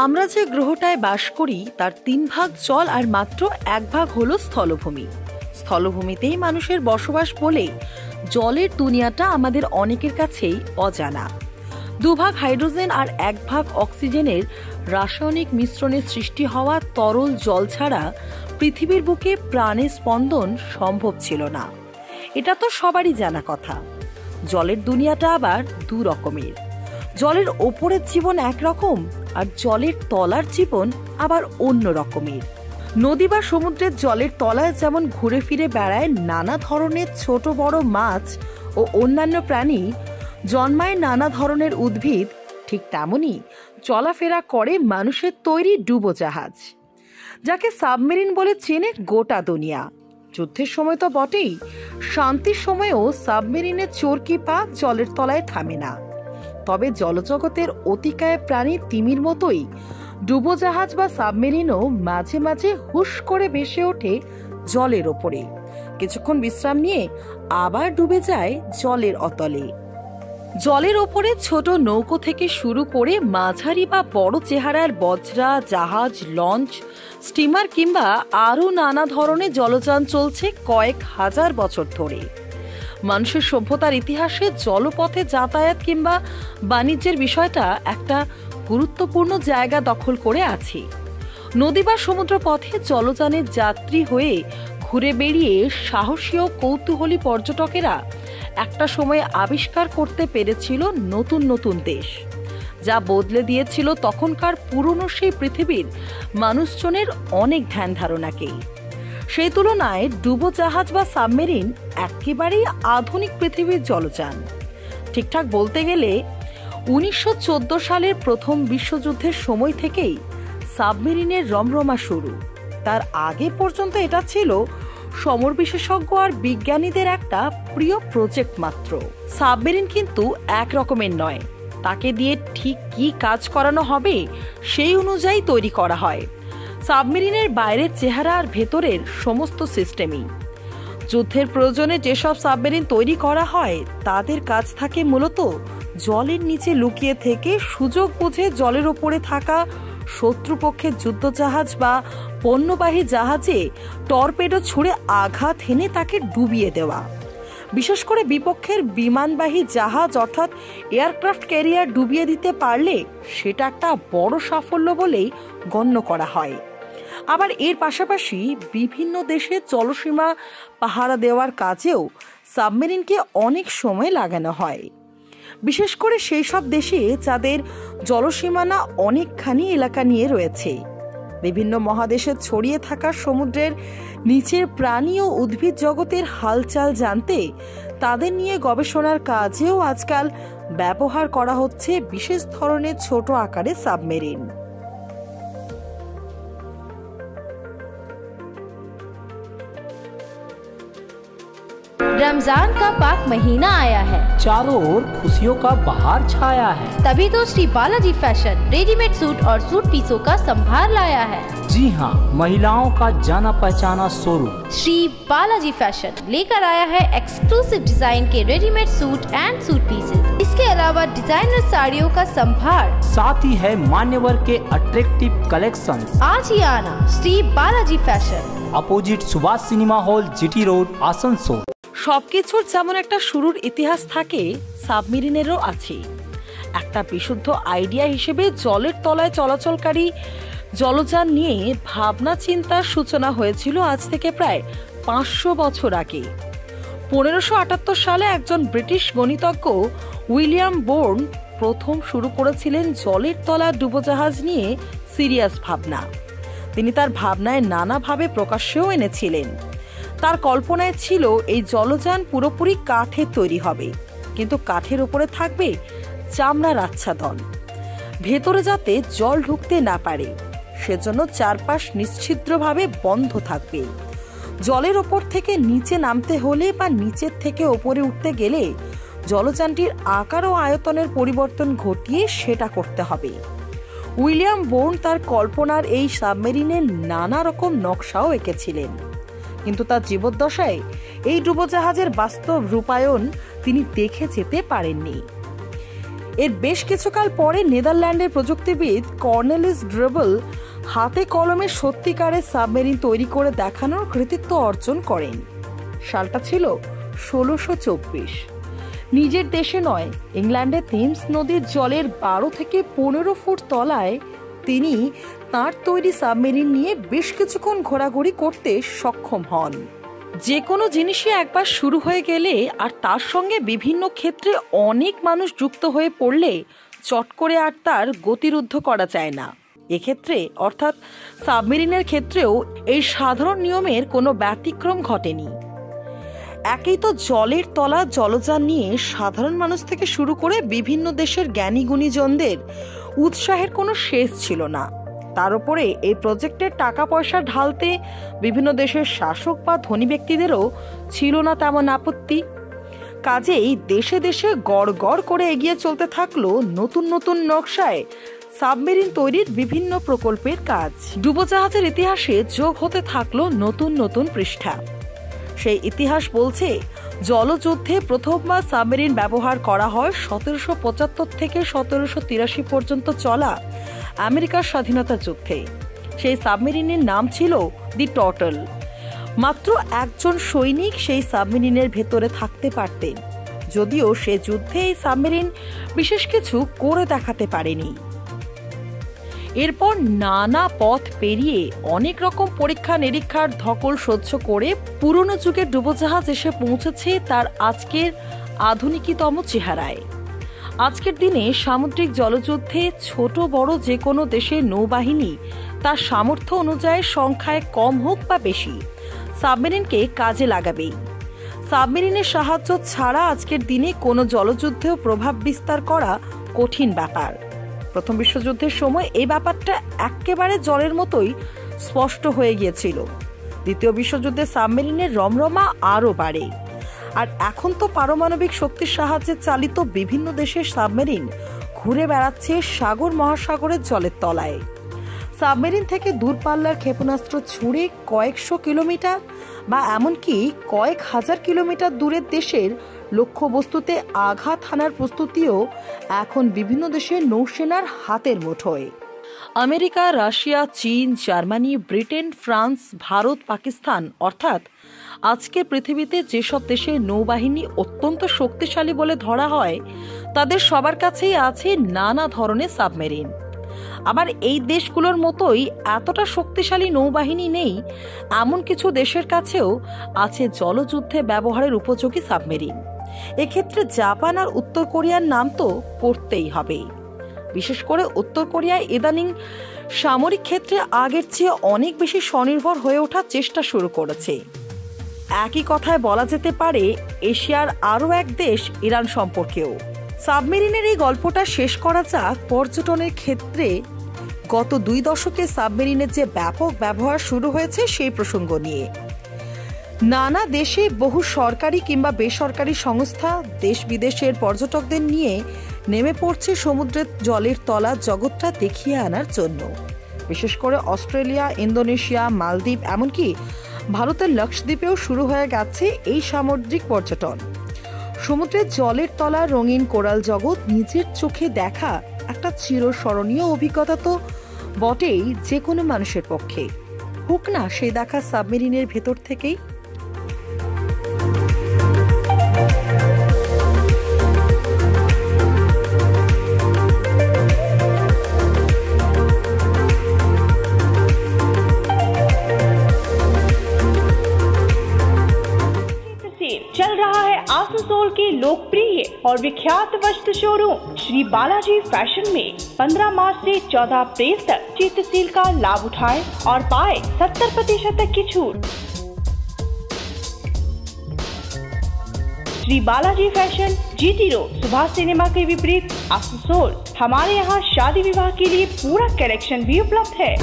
আমরা যে গ্রহটায় বাস করি তার 3 ভাগ জল আর মাত্র 1 ভাগ হলো স্থলভূমি। স্থলভূমিতেই মানুষের বসবাস বলে জলের দুনিয়াটা আমাদের অনেকের কাছেই অজানা। 2 ভাগ হাইড্রোজেন আর 1 ভাগ অক্সিজেনের রাসায়নিক মিশ্রণে সৃষ্টি হওয়া তরল জল ছাড়া পৃথিবীর বুকে প্রাণের স্পন্দন সম্ভব ছিল না। এটা তো সবারই জানা কথা। জলের দুনিয়াটা আবার 2 রকমের। জলের ওপরের জীবন একরকম আর জলের তলার জীবন আবার অন্য রকমের। নদী বা সমুদ্রের জলের তলায় যেমন ঘুরে ফিরে বেড়ায় নানা ধরনের ছোট বড় মাছ ও অন্যান্য প্রাণী, জন্মায় নানা ধরনের উদ্ভিদ, ঠিক তেমনই চলাফেরা করে মানুষের তৈরি ডুবোজাহাজ, যাকে সাবমেরিন বলে চেনে গোটা দুনিয়া। যুদ্ধের সময় তো বটেই, শান্তির সময়ও সাবমেরিনের চরকি পা জলের তলায় থামে না। তবে জলজগতের অতিকায় প্রাণী তিমির মতোই ডুবোজাহাজ বা সাবমেরিনও মাঝে মাঝে হুশ করে ভেসে ওঠে জলের ওপরে, কিছুক্ষণ বিশ্রাম নিয়ে আবার ডুবে যায় জলের অতলে। জলের ওপরে ছোট নৌকো থেকে শুরু করে মাঝারি বা বড় চেহারার বজরা, জাহাজ, লঞ্চ, স্টিমার কিংবা আরও নানা ধরনের জলযান চলছে কয়েক হাজার বছর ধরে। মানুষের সভ্যতার ইতিহাসে জলপথে যাতায়াত কিংবা বাণিজ্যের বিষয়টা একটা গুরুত্বপূর্ণ জায়গা দখল করে আছে। নদী বা সমুদ্র পথে জলযানের যাত্রী হয়ে ঘুরে বেড়িয়ে সাহসী ও কৌতূহলী পর্যটকেরা একটা সময়ে আবিষ্কার করতে পেরেছিল নতুন নতুন দেশ, যা বদলে দিয়েছিল তখনকার পুরনো সেই পৃথিবীর মানুষজনের অনেক ধ্যান ধারণাকেই। সেই তুলনায় ডুবোজাহাজ বা সাবমেরিন একেবারেই আধুনিক পৃথিবীর জলযান। ঠিকঠাক বলতে গেলে 1914 সালের প্রথম বিশ্বযুদ্ধের সময় থেকেই সাবমেরিনের রমরমা শুরু। তার আগে পর্যন্ত এটা ছিল সমর বিশেষজ্ঞ আর বিজ্ঞানীদের একটা প্রিয় প্রজেক্ট মাত্র। সাবমেরিন কিন্তু এক রকমের নয়, তাকে দিয়ে ঠিক কি কাজ করানো হবে সেই অনুযায়ী তৈরি করা হয়। সাবমেরিনের বাইরের চেহারা আর ভেতরের সমস্ত সিস্টেমই। যুদ্ধের প্রয়োজনে যেসব সাবমেরিন তৈরি করা হয় তাদের কাজ থাকে মূলত জলের নিচে লুকিয়ে থেকে সুযোগ বুঝে জলের ওপরে থাকা শত্রুপক্ষের যুদ্ধজাহাজ বা পণ্যবাহী জাহাজে টর্পেডো ছুঁড়ে আঘাত হেনে তাকে ডুবিয়ে দেওয়া। বিশেষ করে বিপক্ষের বিমানবাহী জাহাজ অর্থাৎ এয়ারক্রাফট ক্যারিয়ার ডুবিয়ে দিতে পারলে সেটা একটা বড় সাফল্য বলেই গণ্য করা হয়। আবার এর পাশাপাশি বিভিন্ন দেশে জলসীমা পাহারা দেওয়ার কাজেও সাবমেরিনকে অনেক সময় লাগানো হয়, বিশেষ করে সেই সব দেশে যাদের জলসীমানা অনেকখানি এলাকা নিয়ে রয়েছে। বিভিন্ন মহাদেশে ছড়িয়ে থাকা সমুদ্রের নিচের প্রাণী ও উদ্ভিদ জগতের হালচাল জানতে তাদের নিয়ে গবেষণার কাজেও আজকাল ব্যবহার করা হচ্ছে বিশেষ ধরনের ছোট আকারের সাবমেরিন। रमजान का पाक महीना आया है, चारों ओर खुशियों का बहार छाया है। तभी तो Shri Balaji fashion readymade suit और सूट पीसों का संभार लाया है। जी हाँ, महिलाओं का जाना पहचाना शोरूम श्री बालाजी फैशन लेकर आया है एक्सक्लूसिव डिजाइन के readymade suit and suit pieces. इसके अलावा डिजाइनर साड़ियों का संभार, साथ ही है मान्यवर के अट्रैक्टिव कलेक्शन। आज ही आना Shri Balaji fashion, opposite Subhash cinema hall, GT road, Asansol. সবকিছুর যেমন একটা শুরুর ইতিহাস থাকে, সাবমেরিনেরও আছে। একটা বিশুদ্ধ আইডিয়া হিসেবে জলের তলায় চলাচলকারী জলযান নিয়ে ভাবনা চিন্তার সূচনা হয়েছিল আজ থেকে প্রায় 500 বছর আগে। 1578 সালে একজন ব্রিটিশ গণিতজ্ঞ উইলিয়াম বোর্ন প্রথম শুরু করেছিলেন জলের তলা ডুবোজাহাজ নিয়ে সিরিয়াস ভাবনা। তিনি তার ভাবনায় নানাভাবে প্রকাশ্যেও এনেছিলেন। তার কল্পনায় ছিল এই জলযান পুরোপুরি কাঠের তৈরি হবে, কিন্তু কাঠের উপরে থাকবে চামড়ার আচ্ছাদন, ভেতরে যাতে জল ঢুকতে না পারে সেজন্য চারপাশ নিশ্ছিদ্রভাবে বন্ধ থাকবে। জলের ওপর থেকে নিচে নামতে হলে বা নিচের থেকে ওপরে উঠতে গেলে জলযানটির আকার ও আয়তনের পরিবর্তন ঘটিয়ে সেটা করতে হবে। উইলিয়াম বোর্ন তার কল্পনার এই সাবমেরিনের নানা রকম নকশাও এঁকেছিলেন, কিন্তু তার জীবদ্দশায় এই ডুবোজাহাজের বাস্তব রূপায়ণ তিনি দেখে যেতে পারেননি। এর বেশ কিছুকাল পরে নেদারল্যান্ডের প্রযুক্তিবিদ কর্নেলিস ড্রেবল হাতে কলমে সত্যিকারের সাবমেরিন তৈরি করে দেখানোর কৃতিত্ব অর্জন করেন। সালটা ছিল 1624। নিজের দেশে নয়, ইংল্যান্ডে থেমস নদীর জলের 12 থেকে 15 ফুট তলায় তিনি তার তৈরি সাবমেরিন নিয়ে বেশ কিছুক্ষণ ঘোরাঘুরি করতে সক্ষম হন। যে কোনো জিনিসই একবার শুরু হয়ে গেলে আর তার সঙ্গে বিভিন্ন ক্ষেত্রে অনেক মানুষ যুক্ত হয়ে পড়লে চট করে আর তার গতিরুদ্ধ করা যায় না। এক্ষেত্রে অর্থাৎ সাবমেরিনের ক্ষেত্রেও এই সাধারণ নিয়মের কোনো ব্যতিক্রম ঘটেনি। একেই তো জলের তলা জলযান নিয়ে সাধারণ মানুষ থেকে শুরু করে বিভিন্ন দেশের জ্ঞানী গুণীজনদের উৎসাহের কোনো শেষ ছিল না। তার উপরে এই প্রজেক্টের টাকা পয়সা ঢালতে বিভিন্ন দেশের শাসক বা ধনী ব্যক্তিদেরও ছিল না তেমন আপত্তি। কাজেই দেশে দেশে গড় গড় করে এগিয়ে চলতে থাকলো নতুন নতুন নকশায় সাবমেরিন তৈরির বিভিন্ন প্রকল্পের কাজ। ডুবোজাহাজের ইতিহাসে যোগ হতে থাকলো নতুন নতুন পৃষ্ঠা। সেই ইতিহাস বলছে জলযুদ্ধে প্রথমবার সাবমেরিন ব্যবহার করা হয় 1775 থেকে 1783 পর্যন্ত চলা আমেরিকার স্বাধীনতা যুদ্ধে। সেই সাবমেরিনের নাম ছিল দি টর্টল। মাত্র একজন সৈনিক সেই সাবমেরিনের ভেতরে থাকতে পারতেন, যদিও সে যুদ্ধে এই সাবমেরিন বিশেষ কিছু করে দেখাতে পারেনি। এরপর নানা পথ পেরিয়ে অনেক রকম পরীক্ষা নিরীক্ষার ধকল সহ্য করে পুরনো যুগের ডুবোজাহাজ এসে পৌঁছেছে তার আজকের আধুনিকতম চেহারায়। আজকের দিনে সামুদ্রিক জলযুদ্ধে ছোট বড় যে কোনো দেশের নৌবাহিনী তার সামর্থ্য অনুযায়ী সংখ্যায় কম হোক বা বেশি সাবমেরিনকে কাজে লাগাবেই। সাবমেরিনের সাহায্য ছাড়া আজকের দিনে কোনো জলযুদ্ধেও প্রভাব বিস্তার করা কঠিন ব্যাপার। প্রথম বিশ্বযুদ্ধের সময় এই ব্যাপারটা একেবারে জলের মতোই স্পষ্ট হয়ে গিয়েছিল। দ্বিতীয় বিশ্বযুদ্ধে সাবমেরিনের রমরমা আরও বাড়ে। আর এখন তো পারমাণবিক শক্তির সাহায্যে চালিত বিভিন্ন দেশের সাবমেরিন ঘুরে বেড়াচ্ছে সাগর মহাসাগরের জলের তলায়। সাবমেরিন থেকে দূরপাল্লার ক্ষেপণাস্ত্র ছুড়ে কয়েকশো কিলোমিটার বা এমনকি কয়েক হাজার কিলোমিটার দূরের দেশের লক্ষ্যবস্তুতে আঘাত হানার প্রস্তুতিও এখন বিভিন্ন দেশের নৌসেনার হাতের মুঠোয়। আমেরিকা, রাশিয়া, চীন, Germany, Britain, France, Bharat, Pakistan অর্থাৎ আজকে পৃথিবীতে যেসব দেশের নৌবাহিনী অত্যন্ত শক্তিশালী বলে ধরা হয় তাদের সবার কাছেই আছে নানা ধরনের সাবমেরিন। আবার এই দেশগুলোর মতোই এতটা শক্তিশালী নৌবাহিনী নেই এমন কিছু দেশের কাছেও আছে জলযুদ্ধে ব্যবহারের উপযোগী সাবমেরিন। এক্ষেত্রে জাপান আর উত্তর কোরিয়ার নাম তো করতেই হবে। বিশেষ করে উত্তর কোরিয়ায় ইদানিং সামরিক ক্ষেত্রে আগের চেয়ে অনেক বেশি স্বনির্ভর হয়ে ওঠার চেষ্টা শুরু করেছে। একই কথায় বলা যেতে পারে এশিয়ার আরও এক দেশ ইরান সম্পর্কেও। সাবমেরিনের এই গল্পটা শেষ করা যাক পর্যটনের ক্ষেত্রে গত 2 দশকে সাবমেরিনের যে ব্যাপক ব্যবহার শুরু হয়েছে সেই প্রসঙ্গ নিয়ে। নানা দেশে বহু সরকারি কিংবা বেসরকারি সংস্থা দেশ বিদেশের পর্যটকদের নিয়ে নেমে পড়ছে সমুদ্রের জলের তলা জগৎটা দেখিয়ে আনার জন্য। বিশেষ করে অস্ট্রেলিয়া, ইন্দোনেশিয়া, মালদ্বীপ এমনকি ভারতের লক্ষদ্বীপেও শুরু হয়ে গেছে এই সামুদ্রিক পর্যটন। সমুদ্রের জলের তলার রঙিন কোরাল জগৎ নিজের চোখে দেখা একটা চিরস্মরণীয় অভিজ্ঞতা তো বটেই যে কোনো মানুষের পক্ষে, হোক না সেই দেখা সাবমেরিনের ভেতর থেকেই। चल रहा है आसनसोल के लोकप्रिय और विख्यात वस्त्र शोरूम श्री बालाजी फैशन में 15 मार्च से 14 अप्रैल तक चित्त सेल का लाभ उठाएं और पाए 70% तक की छूट। Shri Balaji fashion, GT road, Subhash cinema के विपरीत, आसनसोल। हमारे यहाँ शादी विवाह के लिए पूरा कलेक्शन भी उपलब्ध है।